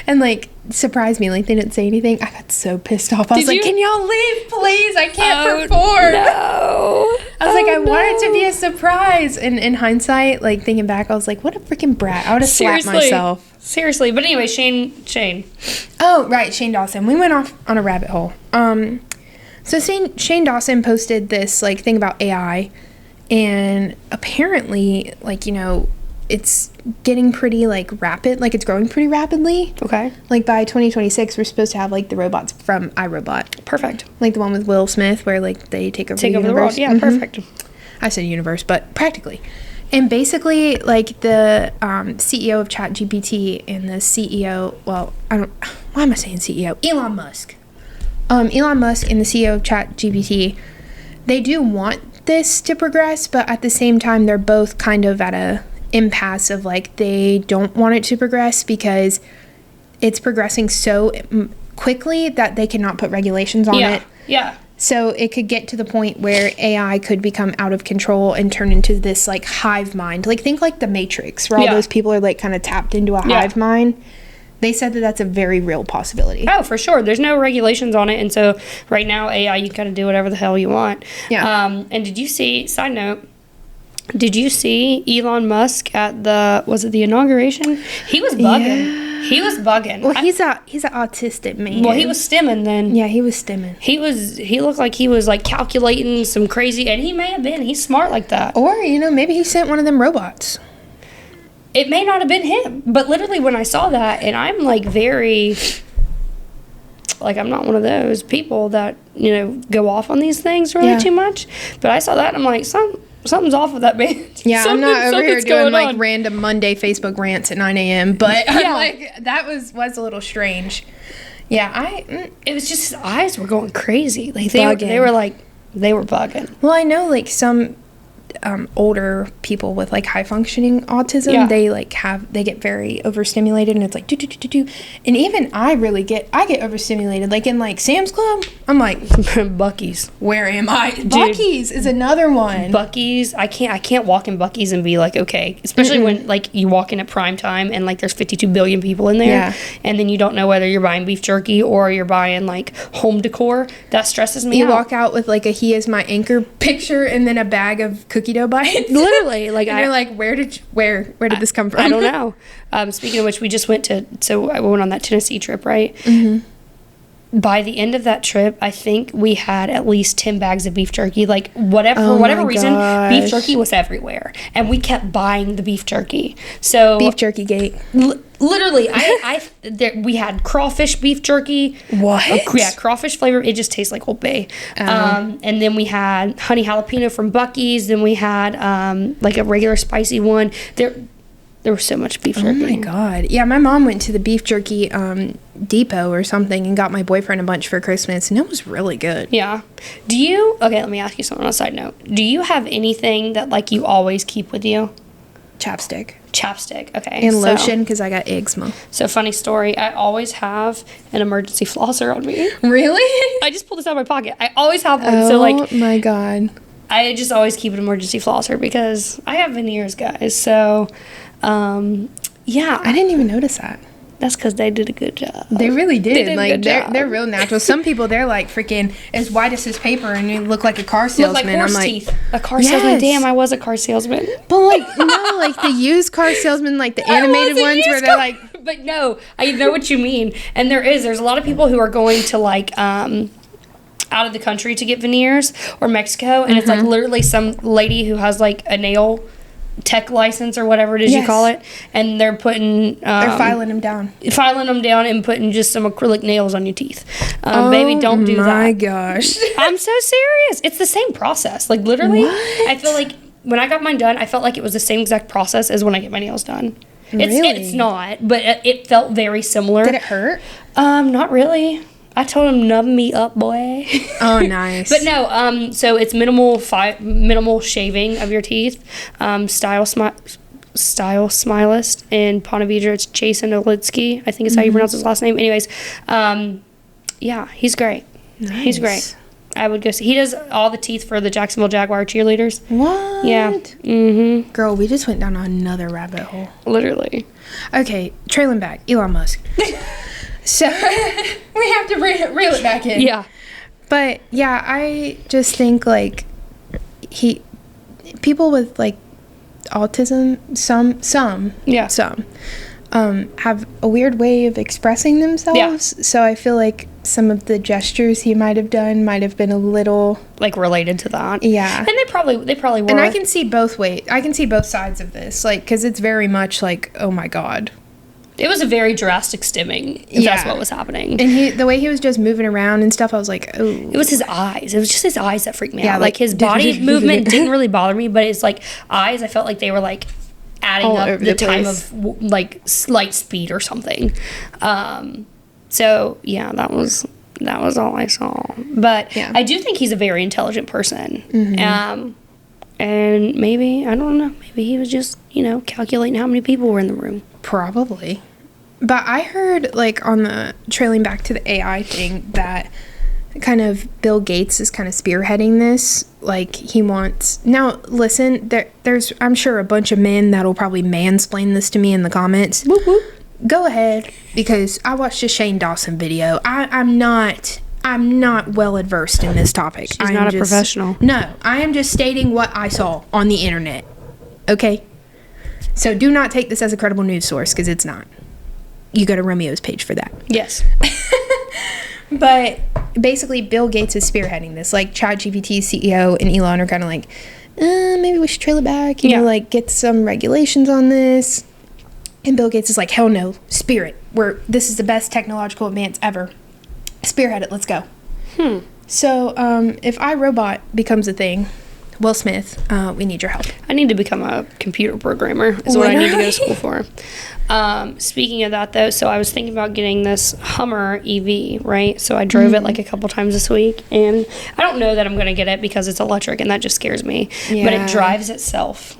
and like surprised me. Like they didn't say anything. I got so pissed off. I was like, can y'all leave, please? I can't perform. No. I was like, I want it to be a surprise. And in hindsight, like thinking back, I was like, what a freaking brat. I would have slapped myself. Seriously. But anyway, Shane. Oh, right. Shane Dawson. We went off on a rabbit hole. So Shane Dawson posted this like thing about AI. And apparently, like, you know, it's getting pretty like rapid. Like it's growing pretty rapidly. Okay. Like by 2026, we're supposed to have like the robots from iRobot. Perfect. Like the one with Will Smith where like they take over the world. Yeah, perfect. I said universe, but practically. And basically, like, the CEO of ChatGPT and the CEO, well, why am I saying CEO? Elon Musk. Elon Musk and the CEO of ChatGPT, they do want this to progress, but at the same time, they're both kind of at a impasse of, like, they don't want it to progress because it's progressing so quickly that they cannot put regulations on it. Yeah. So it could get to the point where AI could become out of control and turn into this, like, hive mind. Like, think like the Matrix, where all those people are, like, kind of tapped into a hive mind. They said that that's a very real possibility. Oh, for sure. There's no regulations on it. And so right now, AI, you kind of do whatever the hell you want. Yeah. And did you see, side note, did you see Elon Musk at the inauguration? He was bugging. Yeah. He was bugging. Well, he's an autistic man. Well, he was stimming then. Yeah, he was stimming. He looked like he was, like, calculating some crazy, and he may have been. He's smart like that. Or, maybe he sent one of them robots. It may not have been him, but literally when I saw that, and I'm, like, very, like, I'm not one of those people that, go off on these things really too much, but I saw that, and I'm like, something's off with that man. Yeah, I'm not over here doing, like, random Monday Facebook rants at 9 a.m., but I'm like, that was a little strange. Yeah, it was just his eyes were going crazy. Like, they were bugging. Well, I know, like, some older people with, like, high functioning autism, they get very overstimulated, and it's like do. And even I get overstimulated, like, in, like, Sam's Club. I'm like, Buc-ee's, where am I? Dude, Buc-ee's is another one. Buc-ee's, I can't walk in Buc-ee's and be like, okay, especially when, like, you walk in at prime time and, like, there's 52 billion people in there, and then you don't know whether you're buying beef jerky or you're buying, like, home decor. That stresses me out. You walk out with, like, a "He Is My Anchor" picture and then a bag of cookie dough bites. Literally, like, and you're like, where did this come from? I don't know. Speaking of which, we just went I went on that Tennessee trip, right? Mm-hmm. By the end of that trip, I think we had at least 10 bags of beef jerky. Like, for whatever reason, beef jerky was everywhere, and we kept buying the beef jerky. So beef jerky gate. Literally, we had crawfish beef jerky. What? Yeah, crawfish flavor. It just tastes like Old Bay. And then we had honey jalapeno from Buc-ee's. Then we had like a regular spicy one. There was so much beef jerky. Oh my God. Yeah, my mom went to the beef jerky depot or something and got my boyfriend a bunch for Christmas, and it was really good. Yeah. Okay, let me ask you something on a side note. Do you have anything that, like, you always keep with you? Chapstick, okay. And lotion, because I got eczema. So, funny story, I always have an emergency flosser on me. Really? I just pulled this out of my pocket. I always have one. Oh, so, like, my God. I just always keep an emergency flosser because I have veneers, guys. So, yeah. I didn't even notice that. That's because they did a good job. They really did. They did a good job. They're real natural. Some people, they're like freaking as white as this paper, and you look like a car salesman. Look like horse teeth. A car salesman. Damn, I was a car salesman. But, like, no, like the used car salesman, like the animated ones where they're like. But no, I know what you mean. And there's a lot of people who are going to, like, out of the country to get veneers, or Mexico, and it's like literally some lady who has, like, a nail tech license or whatever it is you call it, and they're putting they're filing them down and putting just some acrylic nails on your teeth. Baby, don't do that. Oh my gosh. I'm so serious. It's the same process, like, literally. What? I feel like when I got mine done, I felt like it was the same exact process as when I get my nails done. Really? It's not, but it felt very similar. Did it hurt? Not really. I told him, numb me up, boy. Oh, nice. But no, so it's minimal shaving of your teeth. Style Smilist in Ponte Vedra. It's Jason Olitsky, I think is how you pronounce his last name. Anyways, yeah, he's great. Nice. He's great. I would go see. He does all the teeth for the Jacksonville Jaguar cheerleaders. What? Yeah. Mm-hmm. Girl, we just went down another rabbit hole. Literally. Okay, trailing back. Elon Musk. So, we have to reel it back in. Yeah. But, yeah, I just think, like, people with, like, autism, some, have a weird way of expressing themselves. Yeah. So I feel like some of the gestures he might have done might have been a little, like, related to that. Yeah. And they probably were. And I can see both ways. I can see both sides of this, like, because it's very much like, oh my God. It was a very drastic stimming, if that's what was happening. And the way he was just moving around and stuff, I was like, oh. It was his eyes. It was just his eyes that freaked me out. Like his body movement didn't really bother me, but his like eyes, I felt like they were like adding all up the time of like light speed or something. So yeah, that was all I saw. But I do think he's a very intelligent person. And maybe, I don't know, maybe he was just, calculating how many people were in the room. Probably. But I heard, like, on the trailing back to the AI thing, that kind of Bill Gates is kind of spearheading this. Like, he wants... Now, listen, there's, I'm sure, a bunch of men that'll probably mansplain this to me in the comments. Whoop, whoop. Go ahead, because I watched a Shane Dawson video. I'm not well adversed in this topic. She's not a professional. No, I am just stating what I saw on the internet. Okay? So do not take this as a credible news source, because it's not. You go to Romeo's page for that. Yes. But basically, Bill Gates is spearheading this. Like, ChatGPT's CEO and Elon are kind of like, maybe we should trail it back. You know, like, get some regulations on this. And Bill Gates is like, hell no, spirit. This is the best technological advance ever. Spearhead it, let's go. So, if iRobot becomes a thing, Will Smith, we need your help. I need to become a computer programmer is what I need to go to school for. Speaking of that, though, so I was thinking about getting this Hummer EV, right? So I drove it like a couple times this week, and I don't know that I'm going to get it because it's electric, and that just scares me. Yeah. But it drives itself.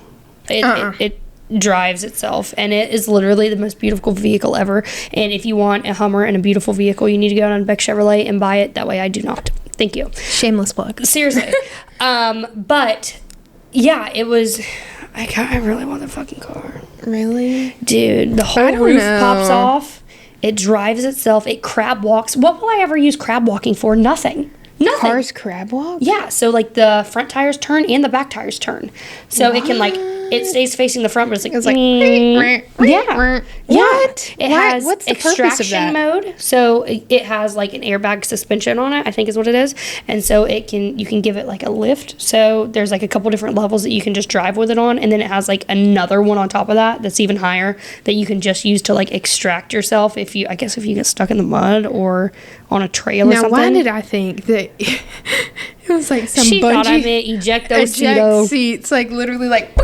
It drives itself, and it is literally the most beautiful vehicle ever. And if you want a Hummer and a beautiful vehicle, you need to go down to Beck Chevrolet and buy it. That way I do not. Thank you. Shameless plug. Seriously. But yeah, it was... I really want the fucking car. Really? Dude, the whole roof pops off. It drives itself. It crab walks. What will I ever use crab walking for? Nothing. Cars crab walk? Yeah, so like the front tires turn and the back tires turn. So it can like, it stays facing the front, but it's like, yeah. What? It has what's the purpose of that? extraction mode. So it has like an airbag suspension on it, I think is what it is. And so you can give it like a lift. So there's like a couple different levels that you can just drive with it on. And then it has like another one on top of that that's even higher that you can just use to like extract yourself if you get stuck in the mud or on a trail or something. Now, why did I think that it was like some she bungee thought I meant eject seats, like literally like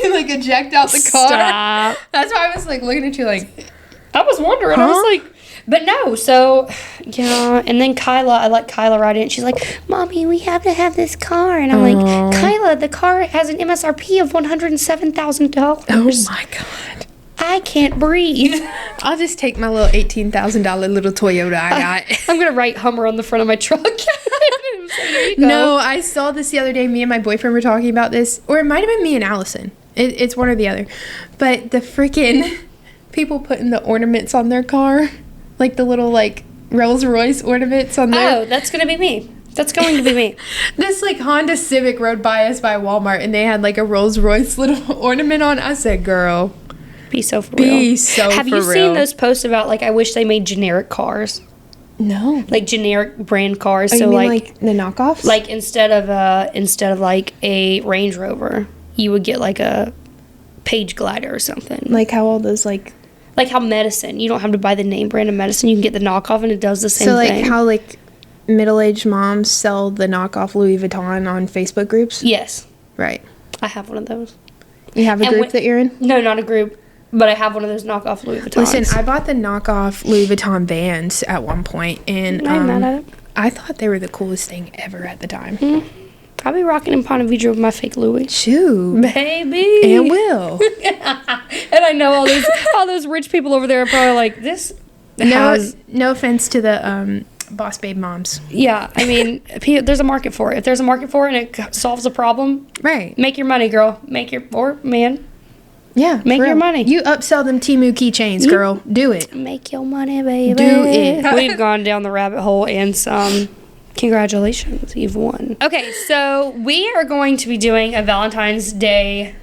and like eject out the car. Stop. That's why I was like looking at you like, I was wondering. Huh? I was like, but no. So yeah, and then I let Kyla ride in. She's like, "Mommy, we have to have this car," and I'm like, "Kyla, the car has an MSRP of $107,000." Oh my god. I can't breathe. I'll just take my little $18,000 little Toyota I got. I'm going to write Hummer on the front of my truck. No, I saw this the other day. Me and my boyfriend were talking about this. Or it might have been me and Allison. It's one or the other. But the freaking people putting the ornaments on their car. Like the little like Rolls Royce ornaments on their... Oh, that's going to be me. That's going to be me. This like Honda Civic rode by us by Walmart. And they had like a Rolls Royce little ornament on. I said, girl... Be so for real. Have you seen those posts about like I wish they made generic cars? No. Like generic brand cars. Oh, so you mean like the knockoffs? Like instead of like a Range Rover, you would get like a Page Glider or something. Like how all those like how medicine. You don't have to buy the name brand of medicine. You can get the knockoff and it does the same thing. So like how like middle-aged moms sell the knockoff Louis Vuitton on Facebook groups? Yes. Right. I have one of those. You have a group that you're in? No, not a group. But I have one of those knockoff Louis Vuittons. Listen, I bought the knockoff Louis Vuitton Vans at one point, and I'm mad at it. I thought they were the coolest thing ever at the time. I'll be rocking in Ponte Vedra with my fake Louis. Shoot. Baby. And will. And I know all those rich people over there are probably like, this has... No offense to the boss babe moms. Yeah, I mean, there's a market for it. If there's a market for it and it solves a problem, right. Make your money, girl. Or man. Yeah, make your money. You upsell them Temu keychains, girl. Do it. Make your money, baby. Do it. We've gone down the rabbit hole and some. Congratulations, you've won. Okay, so we are going to be doing a Valentine's Day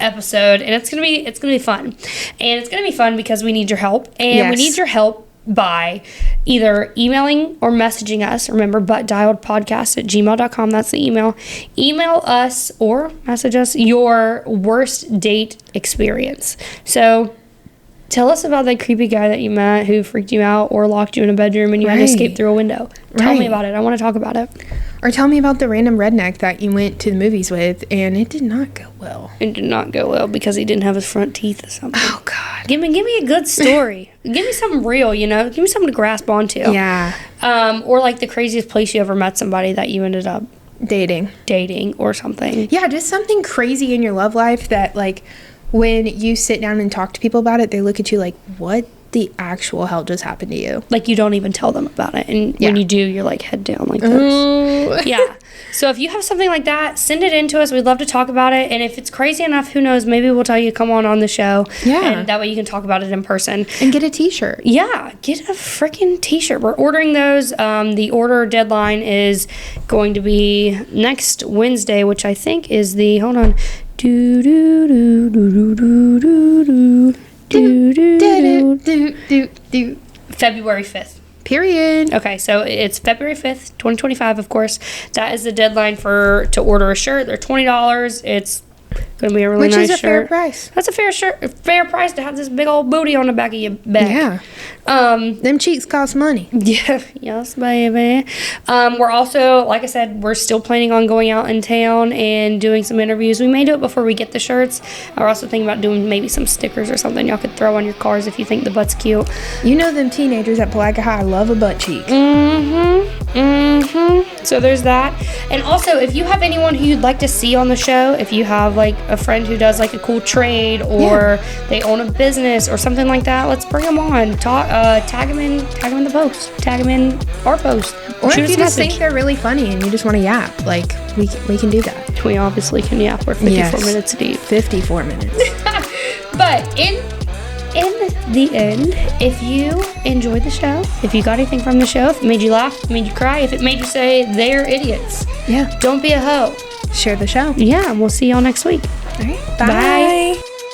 episode, and it's gonna be fun. And it's gonna be fun because we need your help, and we need your help by either emailing or messaging us. Remember, buttdialedpodcast@gmail.com. That's the email. Email us or message us your worst date experience. So tell us about that creepy guy that you met who freaked you out or locked you in a bedroom and you had to escape through a window. Tell me about it. I want to talk about it. Or tell me about the random redneck that you went to the movies with and it did not go well. It did not go well because he didn't have his front teeth or something. Oh, God. Give me a good story. Give me something real, you know? Give me something to grasp onto. Yeah. Or like the craziest place you ever met somebody that you ended up dating or something. Yeah, just something crazy in your love life that, like, when you sit down and talk to people about it, they look at you like, what the actual hell just happened to you? Like, you don't even tell them about it. And when you do, you're like head down like this. Yeah. So if you have something like that, send it in to us. We'd love to talk about it. And if it's crazy enough, who knows, maybe we'll tell you come on the show. Yeah. And that way you can talk about it in person. And get a t-shirt. Yeah. Get a freaking t-shirt. We're ordering those. The order deadline is going to be next Wednesday, which I think is the, hold on. February 5th. Period. Okay, so it's February 5th, 2025, of course. That is the deadline to order a shirt. They're $20. It's going to be a really nice shirt. Which is a fair price. That's a fair price to have this big old booty on the back of your back. Yeah. Them cheeks cost money. Yeah. Yes, baby. We're also, like I said, we're still planning on going out in town and doing some interviews. We may do it before we get the shirts. We're also thinking about doing maybe some stickers or something y'all could throw on your cars if you think the butt's cute. You know them teenagers at Palaga High love a butt cheek. So there's that. And also, if you have anyone who you'd like to see on the show, if you have like a friend who does like a cool trade or they own a business or something like that, let's bring them on. Tag them in the post. Tag them in our post. Or if you just think they're really funny and you just want to yap, like we can do that. We obviously can yap. We're 54 minutes deep. 54 minutes. But in the end, if you enjoyed the show, if you got anything from the show, if it made you laugh, if it made you cry, if it made you say they're idiots, yeah, don't be a hoe. Share the show. Yeah, and we'll see y'all next week. All right. Bye.